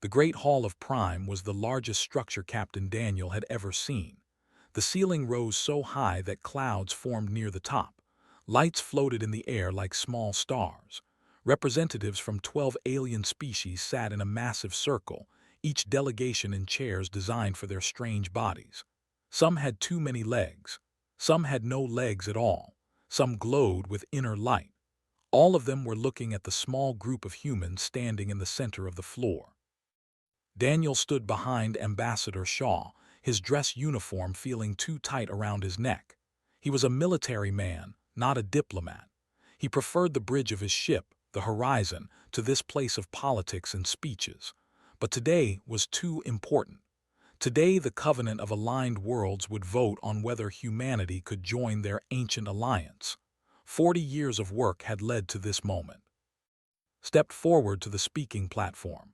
The Great Hall of Prime was the largest structure Captain Daniel had ever seen. The ceiling rose so high that clouds formed near the top. Lights floated in the air like small stars. Representatives from 12 alien species sat in a massive circle, each delegation in chairs designed for their strange bodies. Some had too many legs. Some had no legs at all. Some glowed with inner light. All of them were looking at the small group of humans standing in the center of the floor. Daniel stood behind Ambassador Shaw, his dress uniform feeling too tight around his neck. He was a military man, not a diplomat. He preferred the bridge of his ship, the horizon, to this place of politics and speeches. But today was too important. Today the Covenant of Aligned Worlds would vote on whether humanity could join their ancient alliance. 40 years of work had led to this moment. Stepped forward to the speaking platform.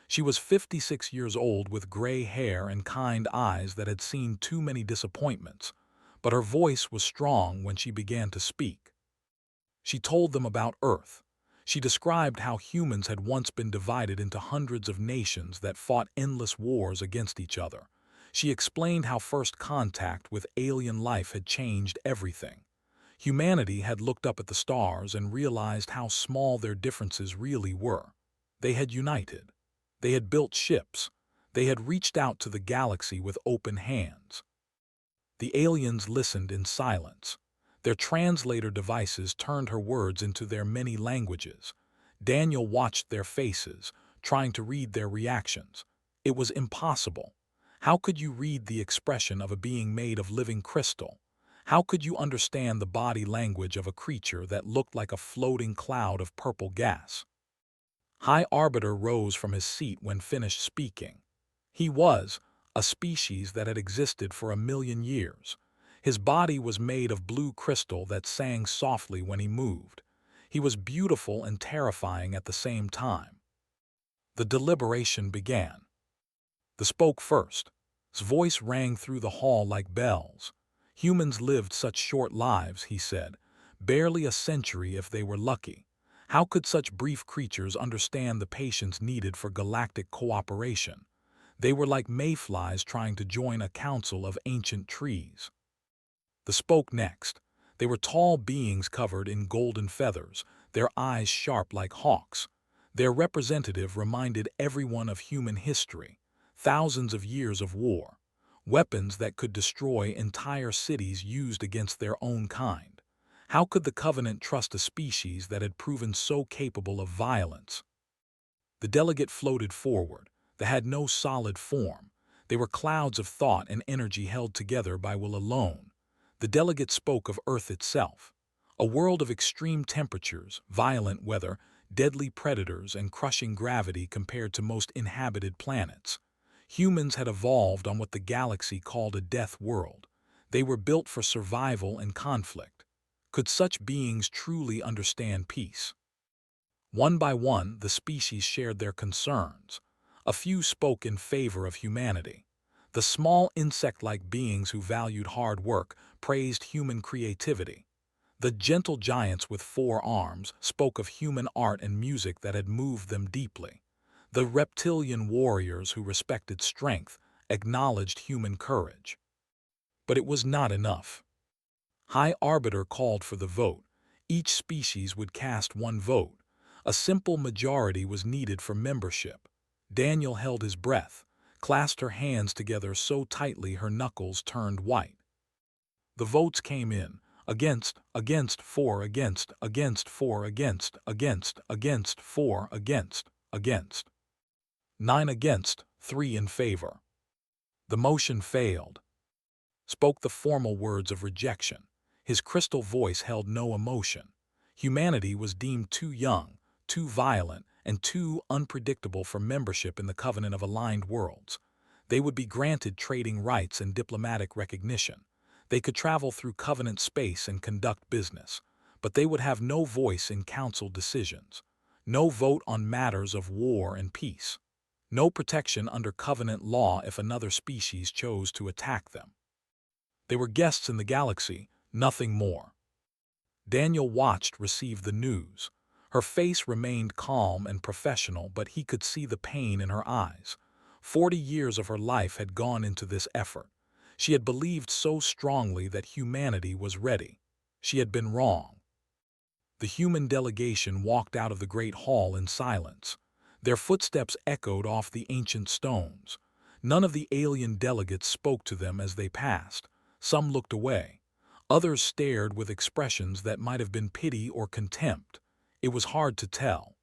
She was 56 years old with gray hair and kind eyes that had seen too many disappointments, but her voice was strong when she began to speak. She told them about Earth. She described how humans had once been divided into hundreds of nations that fought endless wars against each other. She explained how first contact with alien life had changed everything. Humanity had looked up at the stars and realized how small their differences really were. They had united. They had built ships. They had reached out to the galaxy with open hands. The aliens listened in silence. Their translator devices turned her words into their many languages. Daniel watched their faces, trying to read their reactions. It was impossible. How could you read the expression of a being made of living crystal? How could you understand the body language of a creature that looked like a floating cloud of purple gas? High Arbiter rose from his seat when finished speaking. He was a species that had existed for 1,000,000 years. His body was made of blue crystal that sang softly when he moved. He was beautiful and terrifying at the same time. The deliberation began. The spoke first. His voice rang through the hall like bells. Humans lived such short lives, he said, barely a century if they were lucky. How could such brief creatures understand the patience needed for galactic cooperation? They were like mayflies trying to join a council of ancient trees. The spoke next. They were tall beings covered in golden feathers, their eyes sharp like hawks. Their representative reminded everyone of human history, thousands of years of war, weapons that could destroy entire cities used against their own kind. How could the Covenant trust a species that had proven so capable of violence? The delegate floated forward. They had no solid form. They were clouds of thought and energy held together by will alone. The delegate spoke of Earth itself, a world of extreme temperatures, violent weather, deadly predators, and crushing gravity compared to most inhabited planets. Humans had evolved on what the galaxy called a death world. They were built for survival and conflict. Could such beings truly understand peace? One by one, the species shared their concerns. A few spoke in favor of humanity. The small insect-like beings who valued hard work praised human creativity. The gentle giants with 4 arms spoke of human art and music that had moved them deeply. The reptilian warriors who respected strength acknowledged human courage. But it was not enough. High Arbiter called for the vote. Each species would cast 1 vote. A simple majority was needed for membership. Daniel held his breath, clasped her hands together so tightly her knuckles turned white. The votes came in. Against, 4, against, 4, against, 4, against. 9 against, 3 in favor. The motion failed. Spoke the formal words of rejection. His crystal voice held no emotion. Humanity was deemed too young, too violent, and too unpredictable for membership in the Covenant of Aligned Worlds. They would be granted trading rights and diplomatic recognition. They could travel through Covenant space and conduct business, but they would have no voice in council decisions, no vote on matters of war and peace, no protection under Covenant law if another species chose to attack them. They were guests in the galaxy, nothing more. Daniel watched receive the news. Her face remained calm and professional, but he could see the pain in her eyes. 40 years of her life had gone into this effort. She had believed so strongly that humanity was ready. She had been wrong. The human delegation walked out of the great hall in silence. Their footsteps echoed off the ancient stones. None of the alien delegates spoke to them as they passed. Some looked away. Others stared with expressions that might have been pity or contempt. It was hard to tell.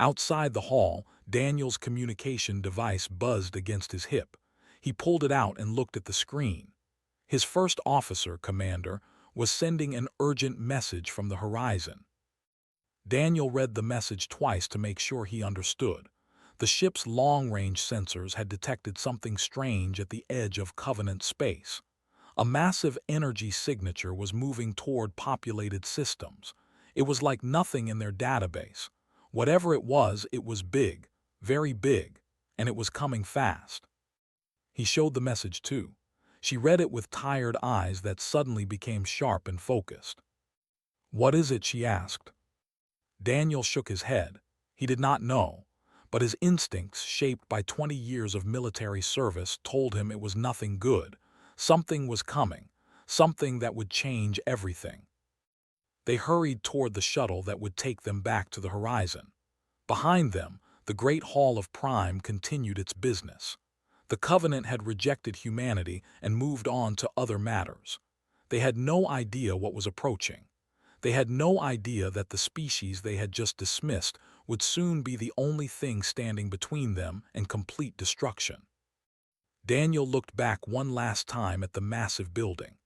Outside the hall, Daniel's communication device buzzed against his hip. He pulled it out and looked at the screen. His first officer, commander, was sending an urgent message from the horizon. Daniel read the message twice to make sure he understood. The ship's long-range sensors had detected something strange at the edge of Covenant space. A massive energy signature was moving toward populated systems. It was like nothing in their database. Whatever it was big, very big, and it was coming fast. He showed the message too. She read it with tired eyes that suddenly became sharp and focused. "What is it?" she asked. Daniel shook his head. He did not know, but his instincts, shaped by 20 years of military service, told him it was nothing good. Something was coming, something that would change everything. They hurried toward the shuttle that would take them back to the horizon. Behind them, the Great Hall of Prime continued its business. The Covenant had rejected humanity and moved on to other matters. They had no idea what was approaching. They had no idea that the species they had just dismissed would soon be the only thing standing between them and complete destruction. Daniel looked back one last time at the massive building.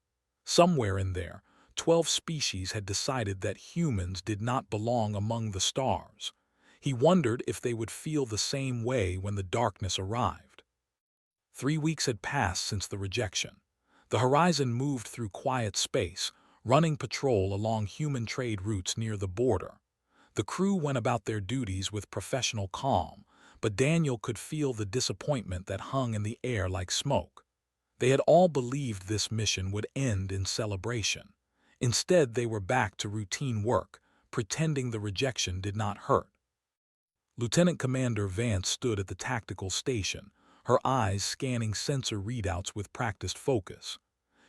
Somewhere in there, 12 species had decided that humans did not belong among the stars. He wondered if they would feel the same way when the darkness arrived. 3 weeks had passed since the rejection. The horizon moved through quiet space, running patrol along human trade routes near the border. The crew went about their duties with professional calm, but Daniel could feel the disappointment that hung in the air like smoke. They had all believed this mission would end in celebration. Instead, they were back to routine work, pretending the rejection did not hurt. Lieutenant Commander Vance stood at the tactical station, her eyes scanning sensor readouts with practiced focus.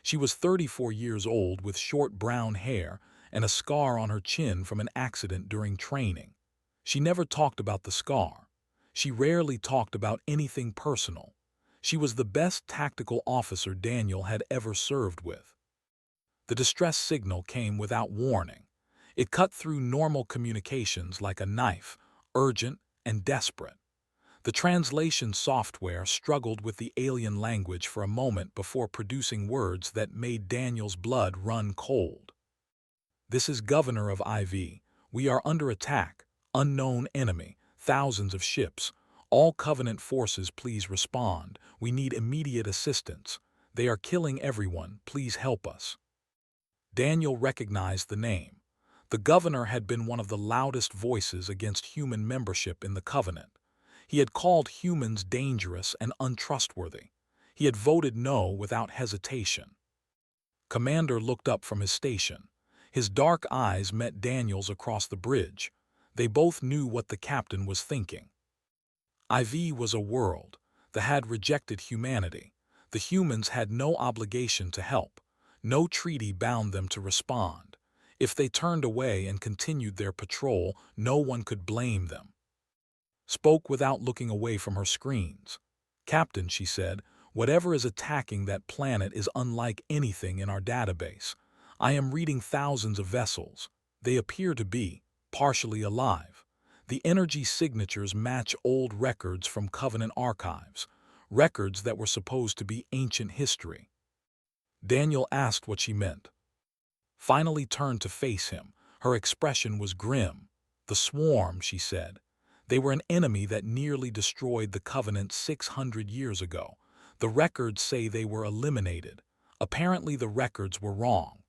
She was 34 years old with short brown hair and a scar on her chin from an accident during training. She never talked about the scar. She rarely talked about anything personal. She was the best tactical officer Daniel had ever served with. The distress signal came without warning. It cut through normal communications like a knife, urgent and desperate. The translation software struggled with the alien language for a moment before producing words that made Daniel's blood run cold. "This is Governor of IV. We are under attack. Unknown enemy. Thousands of ships. All Covenant forces, please respond. We need immediate assistance. They are killing everyone. Please help us." Daniel recognized the name. The governor had been one of the loudest voices against human membership in the Covenant. He had called humans dangerous and untrustworthy. He had voted no without hesitation. Commander looked up from his station. His dark eyes met Daniel's across the bridge. They both knew what the captain was thinking. IV was a world that had rejected humanity. The humans had no obligation to help. No treaty bound them to respond. If they turned away and continued their patrol, no one could blame them. Spoke without looking away from her screens. "Captain," she said, "whatever is attacking that planet is unlike anything in our database. I am reading thousands of vessels. They appear to be partially alive. The energy signatures match old records from Covenant archives, records that were supposed to be ancient history." Daniel asked what she meant. Finally turned to face him. Her expression was grim. "The swarm," she said. "They were an enemy that nearly destroyed the Covenant 600 years ago. The records say they were eliminated. Apparently the records were wrong."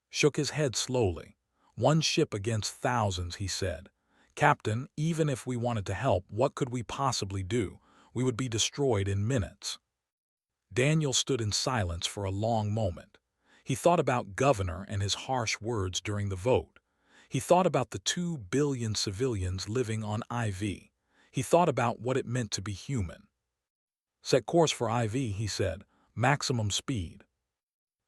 Shook his head slowly. "One ship against thousands," he said. "Captain, even if we wanted to help, what could we possibly do? We would be destroyed in minutes." Daniel stood in silence for a long moment. He thought about Governor and his harsh words during the vote. He thought about the 2 billion civilians living on IV. He thought about what it meant to be human. Set course for IV, he said. Maximum speed.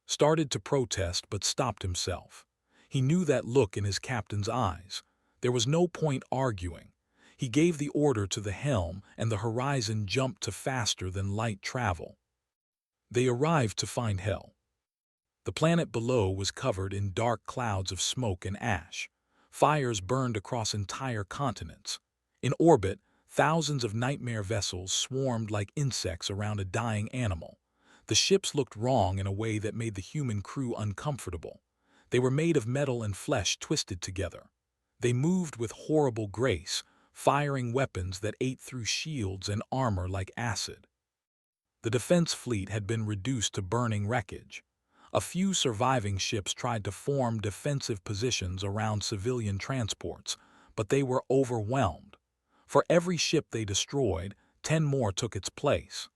Started to protest but stopped himself. He knew that look in his captain's eyes. There was no point arguing. He gave the order to the helm, and the horizon jumped to faster than light travel. They arrived to find hell. The planet below was covered in dark clouds of smoke and ash. Fires burned across entire continents. In orbit, thousands of nightmare vessels swarmed like insects around a dying animal. The ships looked wrong in a way that made the human crew uncomfortable. They were made of metal and flesh twisted together. They moved with horrible grace, firing weapons that ate through shields and armor like acid. The defense fleet had been reduced to burning wreckage. A few surviving ships tried to form defensive positions around civilian transports, but they were overwhelmed. For every ship they destroyed, 10 more took its place.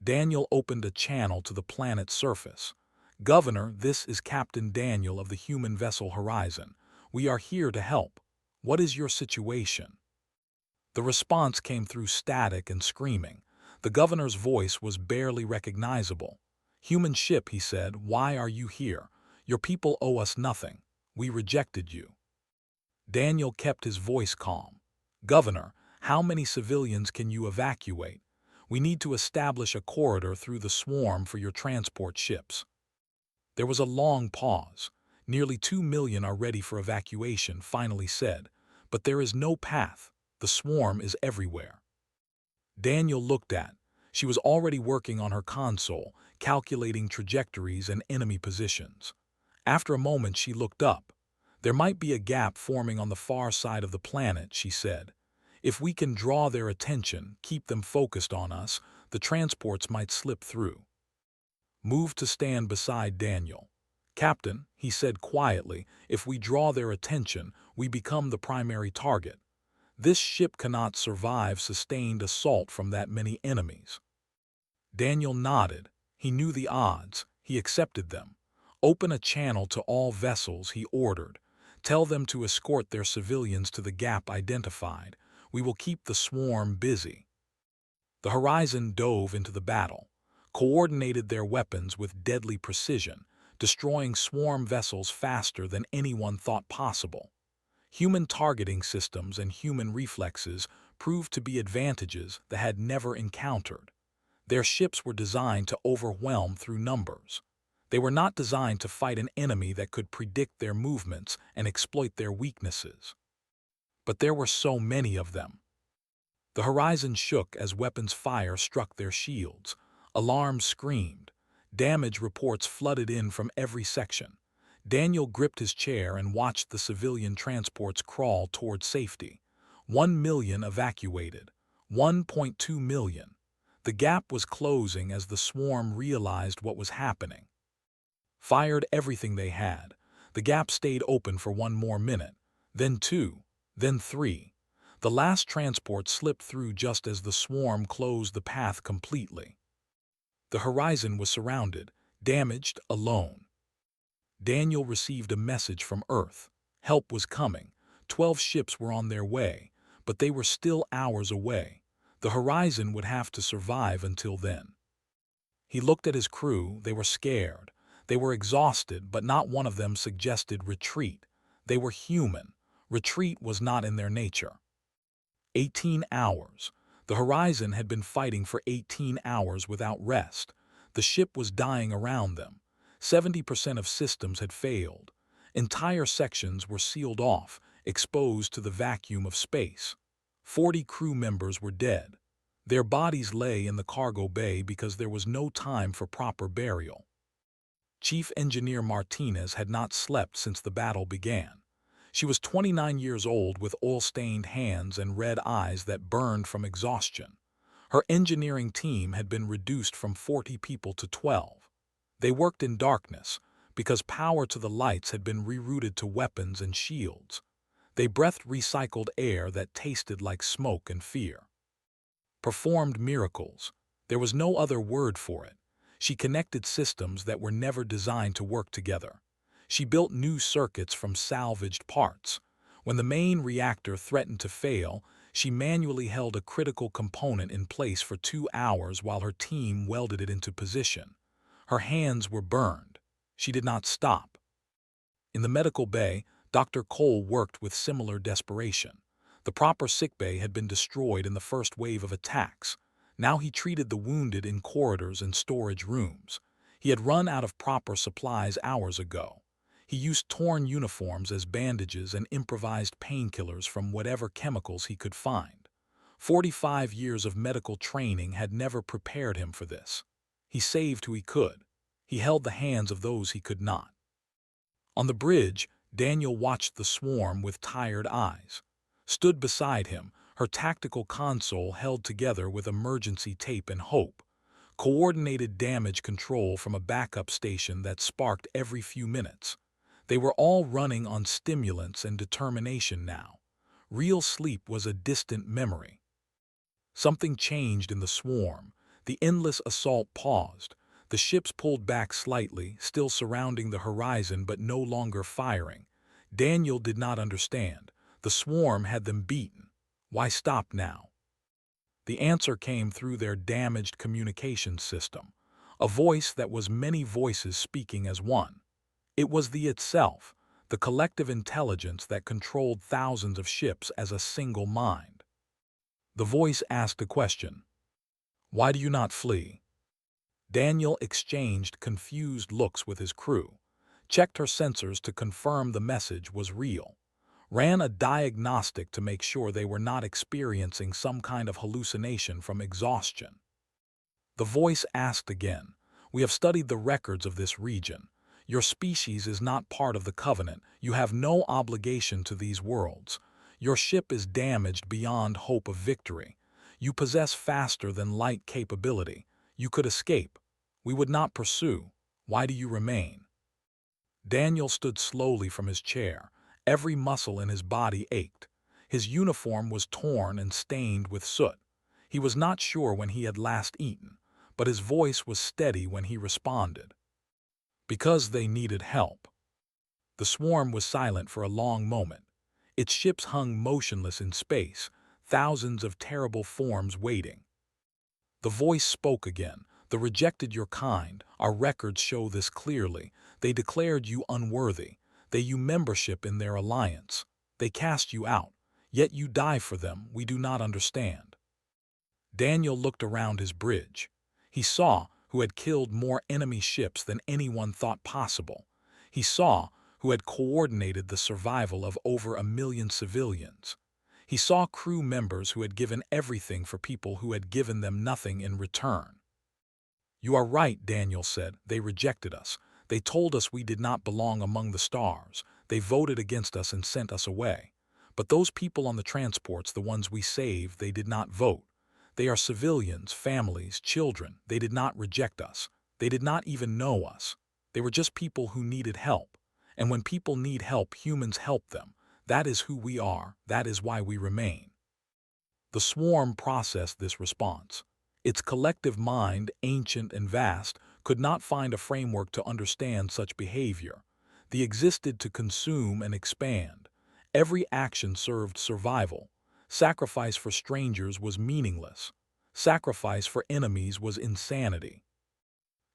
Daniel opened a channel to the planet's surface. "Governor, this is Captain Daniel of the human vessel Horizon. We are here to help. What is your situation?" The response came through static and screaming. The governor's voice was barely recognizable. "Human ship," he said, "why are you here? Your people owe us nothing. We rejected you." Daniel kept his voice calm. "Governor, how many civilians can you evacuate? We need to establish a corridor through the swarm for your transport ships." There was a long pause. "Nearly 2 million are ready for evacuation," finally said. "But there is no path. The swarm is everywhere." Daniel looked at. She was already working on her console, calculating trajectories and enemy positions. After a moment, she looked up. "There might be a gap forming on the far side of the planet," she said. "If we can draw their attention, keep them focused on us, the transports might slip through." Moved to stand beside Daniel. "Captain," he said quietly, "if we draw their attention, we become the primary target. This ship cannot survive sustained assault from that many enemies." Daniel nodded. He knew the odds. He accepted them. "Open a channel to all vessels," he ordered. "Tell them to escort their civilians to the gap identified. We will keep the swarm busy." The Horizon dove into the battle, coordinated their weapons with deadly precision, destroying swarm vessels faster than anyone thought possible. Human targeting systems and human reflexes proved to be advantages they had never encountered. Their ships were designed to overwhelm through numbers. They were not designed to fight an enemy that could predict their movements and exploit their weaknesses. But there were so many of them. The horizon shook as weapons fire struck their shields. Alarms screamed. Damage reports flooded in from every section. Daniel gripped his chair and watched the civilian transports crawl toward safety. 1 million evacuated. 1.2 million. The gap was closing as the swarm realized what was happening. Fired everything they had. The gap stayed open for 1 more minute, then 2, then 3. The last transport slipped through just as the swarm closed the path completely. The horizon was surrounded, damaged, alone. Daniel received a message from Earth. Help was coming. 12 ships were on their way, but they were still hours away. The horizon would have to survive until then. He looked at his crew. They were scared. They were exhausted, but not one of them suggested retreat. They were human. Retreat was not in their nature. 18 hours. The horizon had been fighting for 18 hours without rest. The ship was dying around them. 70% of systems had failed. Entire sections were sealed off, exposed to the vacuum of space. 40 crew members were dead. Their bodies lay in the cargo bay because there was no time for proper burial. Chief Engineer Martinez had not slept since the battle began. She was 29 years old with oil-stained hands and red eyes that burned from exhaustion. Her engineering team had been reduced from 40 people to 12. They worked in darkness because power to the lights had been rerouted to weapons and shields. They breathed recycled air that tasted like smoke and fear. Performed miracles. There was no other word for it. She connected systems that were never designed to work together. She built new circuits from salvaged parts. When the main reactor threatened to fail, she manually held a critical component in place for 2 hours while her team welded it into position. Her hands were burned. She did not stop. In the medical bay, Dr. Cole worked with similar desperation. The proper sickbay had been destroyed in the first wave of attacks. Now he treated the wounded in corridors and storage rooms. He had run out of proper supplies hours ago. He used torn uniforms as bandages and improvised painkillers from whatever chemicals he could find. 45 years of medical training had never prepared him for this. He saved who he could. He held the hands of those he could not. On the bridge, Daniel watched the swarm with tired eyes. Stood beside him, her tactical console held together with emergency tape and hope. Coordinated damage control from a backup station that sparked every few minutes. They were all running on stimulants and determination now. Real sleep was a distant memory. Something changed in the swarm. The endless assault paused. The ships pulled back slightly, still surrounding the horizon but no longer firing. Daniel did not understand. The swarm had them beaten. Why stop now? The answer came through their damaged communications system, a voice that was many voices speaking as one. It was the itself, the collective intelligence that controlled thousands of ships as a single mind. The voice asked a question. Why do you not flee? Daniel exchanged confused looks with his crew, checked her sensors to confirm the message was real, ran a diagnostic to make sure they were not experiencing some kind of hallucination from exhaustion. The voice asked again, we have studied the records of this region. Your species is not part of the Covenant. You have no obligation to these worlds. Your ship is damaged beyond hope of victory. You possess faster than light capability. You could escape. We would not pursue. Why do you remain? Daniel stood slowly from his chair. Every muscle in his body ached. His uniform was torn and stained with soot. He was not sure when he had last eaten, but his voice was steady when he responded. Because they needed help. The swarm was silent for a long moment. Its ships hung motionless in space, thousands of terrible forms waiting. The voice spoke again. They rejected your kind. Our records show this clearly. They declared you unworthy. They you membership in their alliance. They cast you out. Yet you die for them. We do not understand. Daniel looked around his bridge. He saw who had killed more enemy ships than anyone thought possible. He saw who had coordinated the survival of over 1 million civilians. He saw crew members who had given everything for people who had given them nothing in return. You are right, Daniel said. They rejected us. They told us we did not belong among the stars. They voted against us and sent us away. But those people on the transports, the ones we saved, they did not vote. They are civilians, families, children. They did not reject us. They did not even know us. They were just people who needed help. And when people need help, humans help them. That is who we are. That is why we remain. The swarm processed this response. Its collective mind, ancient and vast, could not find a framework to understand such behavior. They existed to consume and expand. Every action served survival. Sacrifice for strangers was meaningless. Sacrifice for enemies was insanity.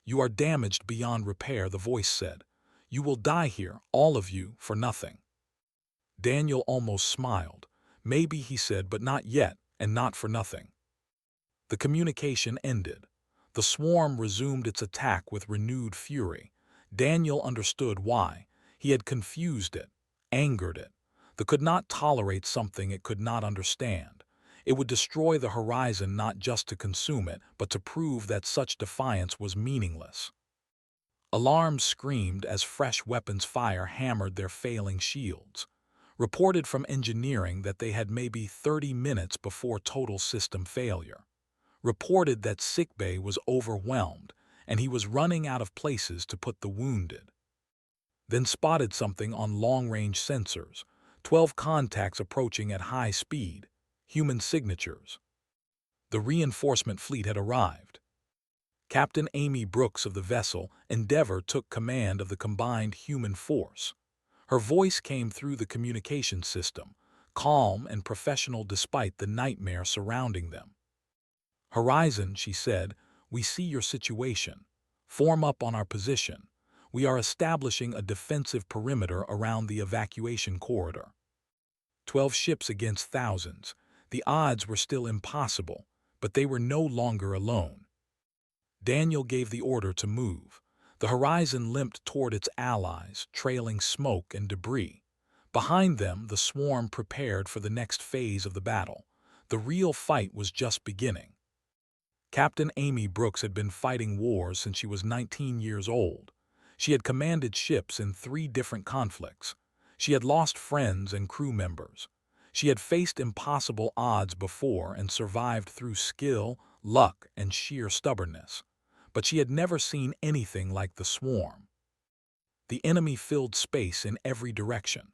You are damaged beyond repair, the voice said. You will die here, all of you, for nothing. Daniel almost smiled. Maybe, he said, but not yet, and not for nothing. The communication ended. The swarm resumed its attack with renewed fury. Daniel understood why. He had confused it, angered it. They could not tolerate something it could not understand. It would destroy the horizon not just to consume it, but to prove that such defiance was meaningless. Alarms screamed as fresh weapons fire hammered their failing shields. Reported from engineering that they had maybe 30 minutes before total system failure. Reported that sickbay was overwhelmed and he was running out of places to put the wounded. Then spotted something on long-range sensors, 12 contacts approaching at high speed, human signatures. The reinforcement fleet had arrived. Captain Amy Brooks of the vessel Endeavour took command of the combined human force. Her voice came through the communication system, calm and professional despite the nightmare surrounding them. "Horizon," she said, "we see your situation. Form up on our position. We are establishing a defensive perimeter around the evacuation corridor." 12 ships against thousands. The odds were still impossible, but they were no longer alone. Daniel gave the order to move. The Horizon limped toward its allies, trailing smoke and debris. Behind them, the swarm prepared for the next phase of the battle. The real fight was just beginning. Captain Amy Brooks had been fighting wars since she was 19 years old. She had commanded ships in 3 different conflicts. She had lost friends and crew members. She had faced impossible odds before and survived through skill, luck, and sheer stubbornness. But she had never seen anything like the swarm. The enemy filled space in every direction.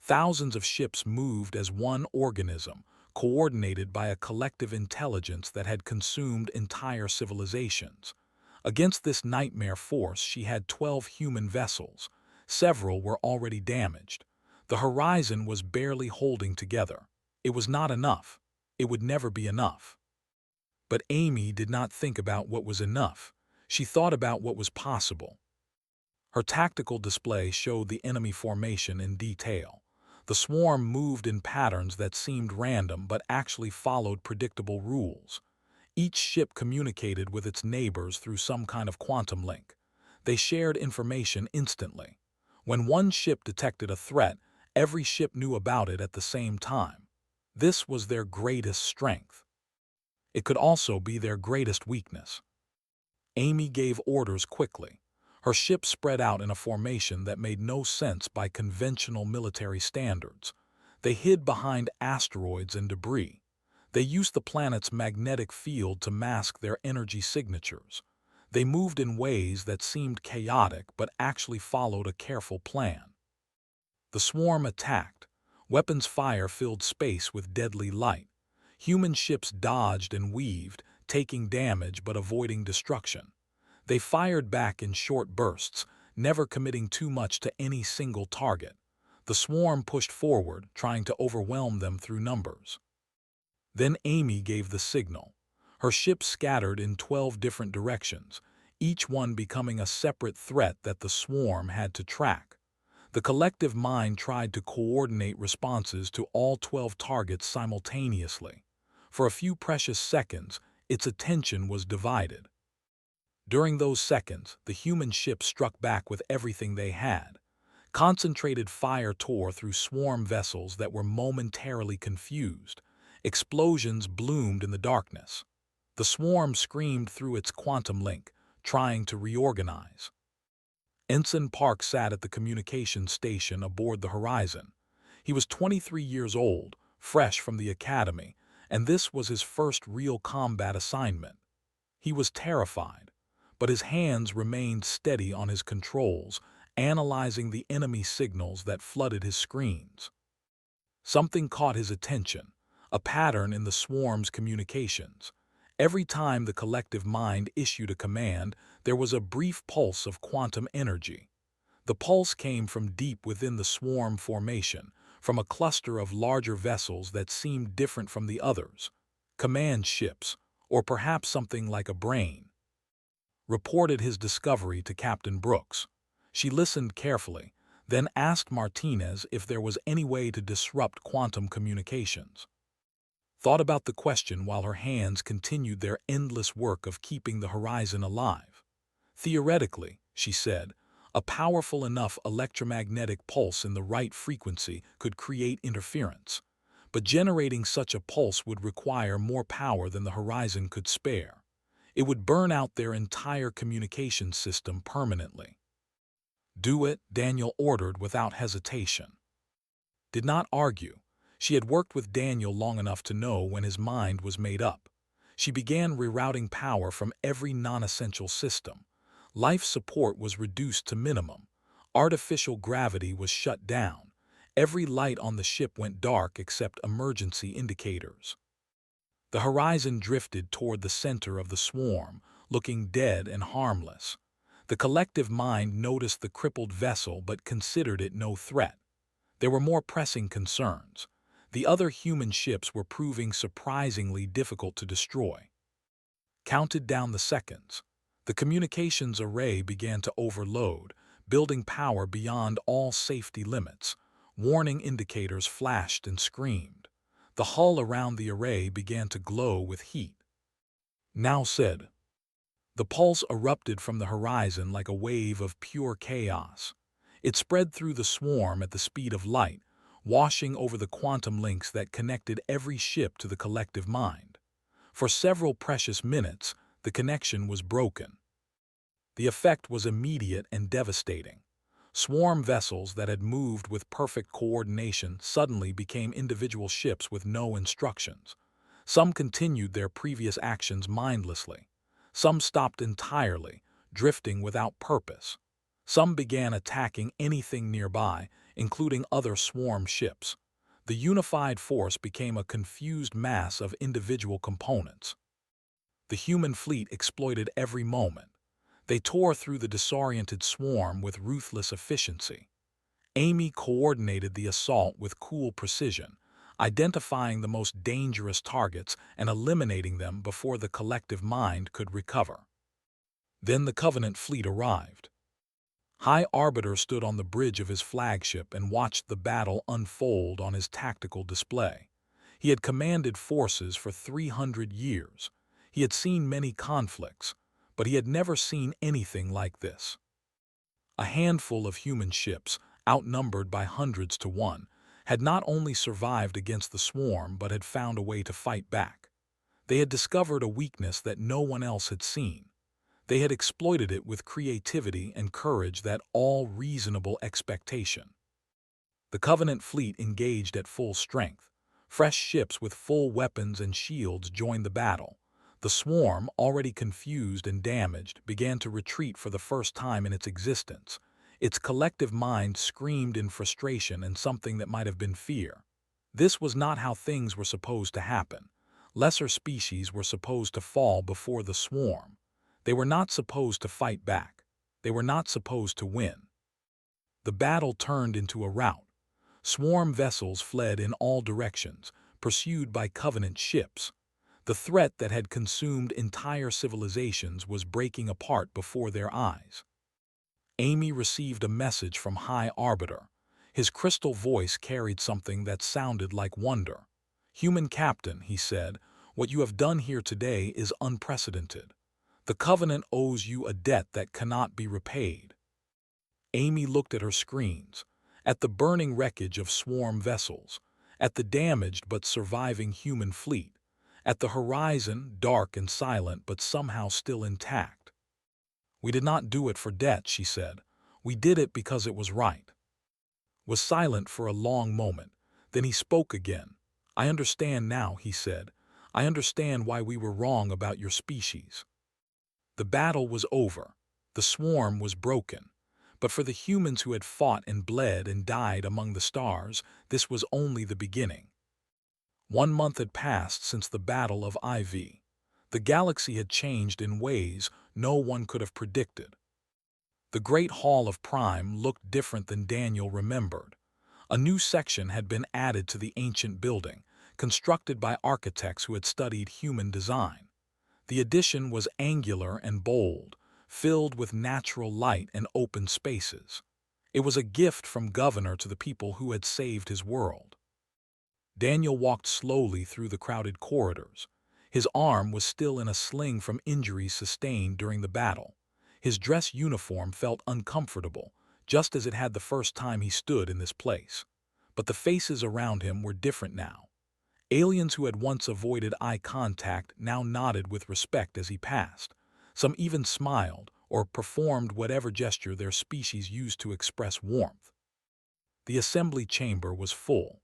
Thousands of ships moved as one organism, coordinated by a collective intelligence that had consumed entire civilizations. Against this nightmare force, she had 12 human vessels. Several were already damaged. The Horizon was barely holding together. It was not enough. It would never be enough. But Amy did not think about what was enough. She thought about what was possible. Her tactical display showed the enemy formation in detail. The swarm moved in patterns that seemed random but actually followed predictable rules. Each ship communicated with its neighbors through some kind of quantum link. They shared information instantly. When one ship detected a threat, every ship knew about it at the same time. This was their greatest strength. It could also be their greatest weakness. Amy gave orders quickly. Her ship spread out in a formation that made no sense by conventional military standards. They hid behind asteroids and debris. They used the planet's magnetic field to mask their energy signatures. They moved in ways that seemed chaotic but actually followed a careful plan. The swarm attacked. Weapons fire filled space with deadly light. Human ships dodged and weaved, taking damage but avoiding destruction. They fired back in short bursts, never committing too much to any single target. The swarm pushed forward, trying to overwhelm them through numbers. Then Amy gave the signal. Her ships scattered in 12 different directions, each one becoming a separate threat that the swarm had to track. The collective mind tried to coordinate responses to all 12 targets simultaneously. For a few precious seconds, its attention was divided. During those seconds, the human ships struck back with everything they had. Concentrated fire tore through swarm vessels that were momentarily confused. Explosions bloomed in the darkness. The swarm screamed through its quantum link, trying to reorganize. Ensign Park sat at the communications station aboard the Horizon. He was 23 years old, fresh from the academy, and this was his first real combat assignment. He was terrified, but his hands remained steady on his controls, analyzing the enemy signals that flooded his screens. Something caught his attention, a pattern in the swarm's communications. Every time the collective mind issued a command, there was a brief pulse of quantum energy. The pulse came from deep within the swarm formation, from a cluster of larger vessels that seemed different from the others. Command ships, or perhaps something like a brain, reported his discovery to Captain Brooks. She listened carefully, then asked Martinez if there was any way to disrupt quantum communications. Thought about the question while her hands continued their endless work of keeping the Horizon alive. Theoretically, she said, a powerful enough electromagnetic pulse in the right frequency could create interference. But generating such a pulse would require more power than the Horizon could spare. It would burn out their entire communication system permanently. "Do it," Daniel ordered without hesitation. Did not argue. She had worked with Daniel long enough to know when his mind was made up. She began rerouting power from every non-essential system. Life support was reduced to minimum. Artificial gravity was shut down. Every light on the ship went dark except emergency indicators. The Horizon drifted toward the center of the swarm, looking dead and harmless. The collective mind noticed the crippled vessel but considered it no threat. There were more pressing concerns. The other human ships were proving surprisingly difficult to destroy. Counted down the seconds. The communications array began to overload, building power beyond all safety limits. Warning indicators flashed and screamed. The hull around the array began to glow with heat. Now said. The pulse erupted from the horizon like a wave of pure chaos. It spread through the swarm at the speed of light, washing over the quantum links that connected every ship to the collective mind. For several precious minutes, the connection was broken. The effect was immediate and devastating. Swarm vessels that had moved with perfect coordination suddenly became individual ships with no instructions. Some continued their previous actions mindlessly. Some stopped entirely, drifting without purpose. Some began attacking anything nearby, including other swarm ships. The unified force became a confused mass of individual components. The human fleet exploited every moment. They tore through the disoriented swarm with ruthless efficiency. Amy coordinated the assault with cool precision, identifying the most dangerous targets and eliminating them before the collective mind could recover. Then the Covenant fleet arrived. High Arbiter stood on the bridge of his flagship and watched the battle unfold on his tactical display. He had commanded forces for 300 years. He had seen many conflicts, but he had never seen anything like this. A handful of human ships, outnumbered by hundreds to one, had not only survived against the swarm but had found a way to fight back. They had discovered a weakness that no one else had seen. They had exploited it with creativity and courage that all reasonable expectation. The Covenant fleet engaged at full strength. Fresh ships with full weapons and shields joined the battle. The swarm, already confused and damaged, began to retreat for the first time in its existence. Its collective mind screamed in frustration and something that might have been fear. This was not how things were supposed to happen. Lesser species were supposed to fall before the swarm. They were not supposed to fight back. They were not supposed to win. The battle turned into a rout. Swarm vessels fled in all directions, pursued by Covenant ships. The threat that had consumed entire civilizations was breaking apart before their eyes. Amy received a message from High Arbiter. His crystal voice carried something that sounded like wonder. "Human Captain," he said, "what you have done here today is unprecedented. The Covenant owes you a debt that cannot be repaid." Amy looked at her screens, at the burning wreckage of swarm vessels, at the damaged but surviving human fleet, at the horizon, dark and silent but somehow still intact. "We did not do it for debt," she said. "We did it because it was right." Was silent for a long moment. Then he spoke again. "I understand now," he said. "I understand why we were wrong about your species." The battle was over. The swarm was broken. But for the humans who had fought and bled and died among the stars, this was only the beginning. 1 month had passed since the Battle of IV. The galaxy had changed in ways no one could have predicted. The Great Hall of Prime looked different than Daniel remembered. A new section had been added to the ancient building, constructed by architects who had studied human design. The addition was angular and bold, filled with natural light and open spaces. It was a gift from Governor to the people who had saved his world. Daniel walked slowly through the crowded corridors. His arm was still in a sling from injuries sustained during the battle. His dress uniform felt uncomfortable, just as it had the first time he stood in this place. But the faces around him were different now. Aliens who had once avoided eye contact now nodded with respect as he passed. Some even smiled or performed whatever gesture their species used to express warmth. The assembly chamber was full.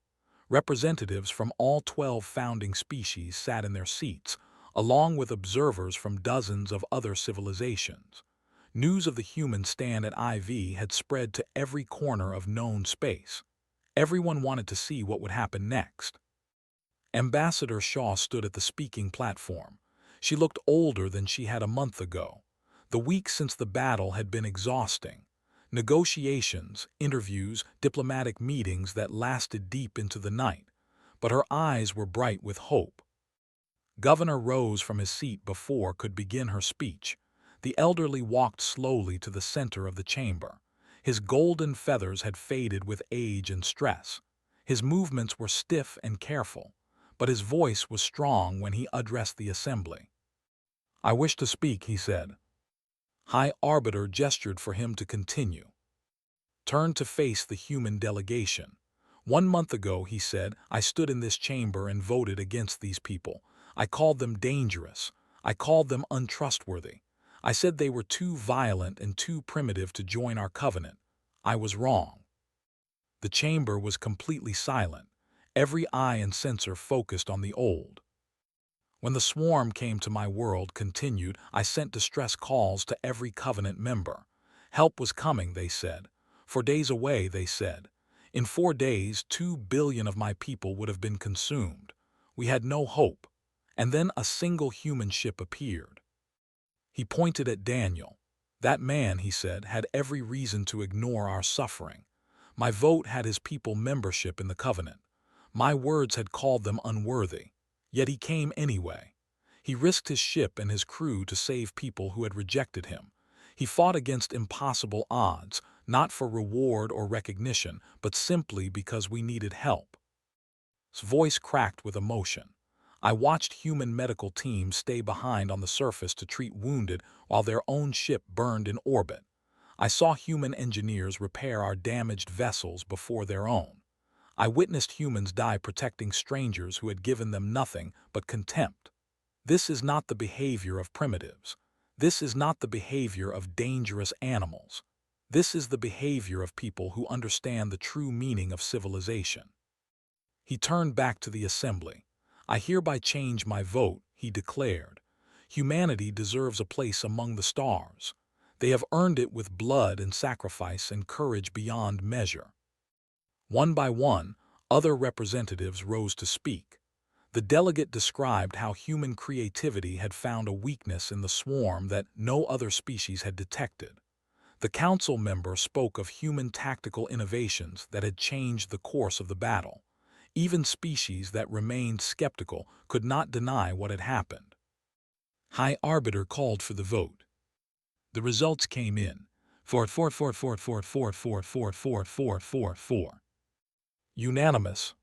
Representatives from all 12 founding species sat in their seats, along with observers from dozens of other civilizations. News of the human stand at IV had spread to every corner of known space. Everyone wanted to see what would happen next. Ambassador Shaw stood at the speaking platform. She looked older than she had a month ago. The weeks since the battle had been exhausting. Negotiations, interviews, diplomatic meetings that lasted deep into the night. But her eyes were bright with hope. Governor rose from his seat before could begin her speech. The elderly walked slowly to the center of the chamber. His golden feathers had faded with age and stress. His movements were stiff and careful, but his voice was strong when he addressed the assembly. "I wish to speak," he said. High Arbiter gestured for him to continue. Turned to face the human delegation. "1 month ago," he said, "I stood in this chamber and voted against these people. I called them dangerous. I called them untrustworthy. I said they were too violent and too primitive to join our covenant. I was wrong." The chamber was completely silent. Every eye and sensor focused on the old. "When the swarm came to my world," continued, "I sent distress calls to every covenant member. Help was coming," they said. "For days away," they said. "In 4 days, 2 billion of my people would have been consumed. We had no hope." And then a single human ship appeared. He pointed at Daniel. "That man," he said, "had every reason to ignore our suffering. My vote had his people membership in the covenant. My words had called them unworthy. Yet he came anyway. He risked his ship and his crew to save people who had rejected him. He fought against impossible odds, not for reward or recognition, but simply because we needed help." His voice cracked with emotion. "I watched human medical teams stay behind on the surface to treat wounded while their own ship burned in orbit. I saw human engineers repair our damaged vessels before their own. I witnessed humans die protecting strangers who had given them nothing but contempt. This is not the behavior of primitives. This is not the behavior of dangerous animals. This is the behavior of people who understand the true meaning of civilization." He turned back to the assembly. "I hereby change my vote," he declared. "Humanity deserves a place among the stars. They have earned it with blood and sacrifice and courage beyond measure." One by one, other representatives rose to speak. The delegate described how human creativity had found a weakness in the swarm that no other species had detected. The council member spoke of human tactical innovations that had changed the course of the battle. Even species that remained skeptical could not deny what had happened. High Arbiter called for the vote. The results came in. 4. Unanimous.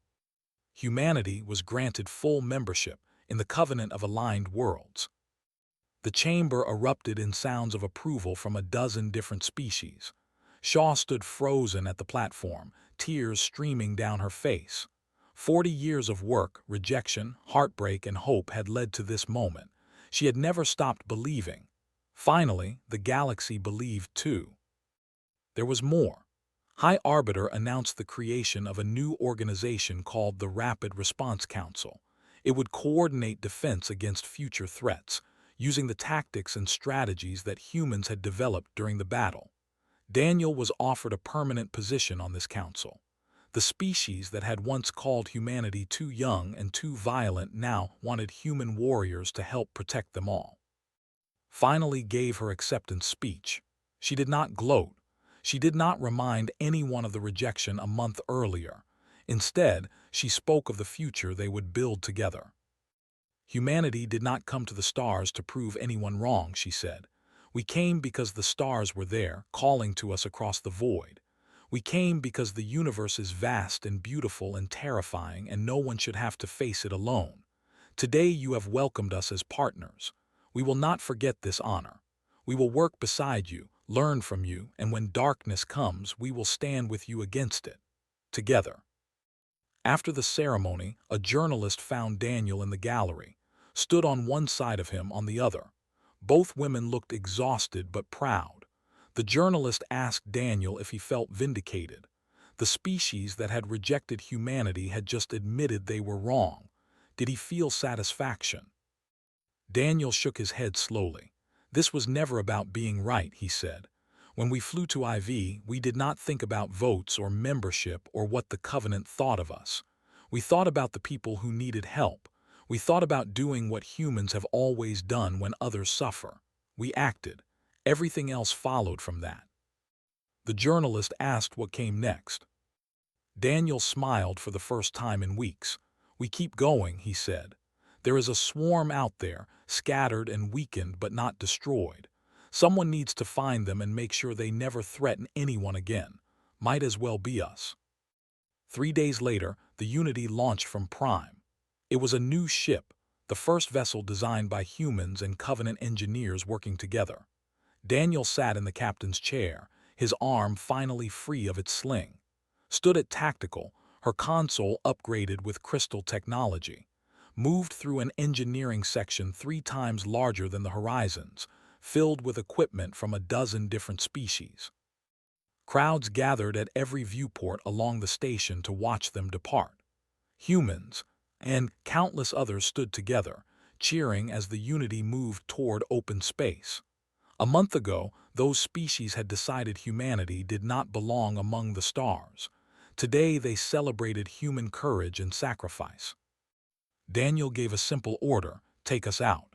Humanity was granted full membership in the Covenant of Aligned Worlds. The chamber erupted in sounds of approval from a dozen different species. Shaw stood frozen at the platform, tears streaming down her face. 40 years of work, rejection, heartbreak, and hope had led to this moment. She had never stopped believing. Finally, the galaxy believed too. There was more. High Arbiter announced the creation of a new organization called the Rapid Response Council. It would coordinate defense against future threats, using the tactics and strategies that humans had developed during the battle. Daniel was offered a permanent position on this council. The species that had once called humanity too young and too violent now wanted human warriors to help protect them all. Finally gave her acceptance speech. She did not gloat. She did not remind anyone of the rejection a month earlier. Instead, she spoke of the future they would build together. "Humanity did not come to the stars to prove anyone wrong," she said. "We came because the stars were there, calling to us across the void. We came because the universe is vast and beautiful and terrifying, and no one should have to face it alone. Today you have welcomed us as partners. We will not forget this honor. We will work beside you, learn from you, and when darkness comes, we will stand with you against it. Together." After the ceremony, a journalist found Daniel in the gallery, stood on one side of him on the other. Both women looked exhausted but proud. The journalist asked Daniel if he felt vindicated. The species that had rejected humanity had just admitted they were wrong. Did he feel satisfaction? Daniel shook his head slowly. "This was never about being right," he said. "When we flew to IV, we did not think about votes or membership or what the Covenant thought of us. We thought about the people who needed help. We thought about doing what humans have always done when others suffer. We acted. Everything else followed from that. The journalist asked what came next. Daniel smiled for the first time in weeks. "We keep going," he said. "There is a swarm out there, scattered and weakened but not destroyed. Someone needs to find them and make sure they never threaten anyone again. Might as well be us." 3 days later, the Unity launched from Prime. It was a new ship, the first vessel designed by humans and Covenant engineers working together. Daniel sat in the captain's chair, his arm finally free of its sling. Stood at Tactical, her console upgraded with crystal technology. Moved through an engineering section 3 times larger than the horizons, filled with equipment from a dozen different species. Crowds gathered at every viewport along the station to watch them depart. Humans and countless others stood together, cheering as the Unity moved toward open space. A month ago, those species had decided humanity did not belong among the stars. Today they celebrated human courage and sacrifice. Daniel gave a simple order: take us out.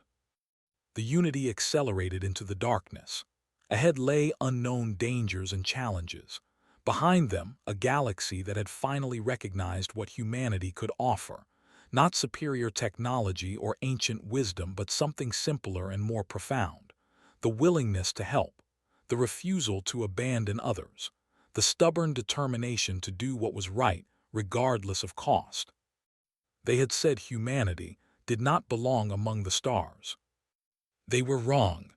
The Unity accelerated into the darkness. Ahead lay unknown dangers and challenges. Behind them, a galaxy that had finally recognized what humanity could offer. Not superior technology or ancient wisdom, but something simpler and more profound. The willingness to help. The refusal to abandon others. The stubborn determination to do what was right, regardless of cost. They had said humanity did not belong among the stars. They were wrong.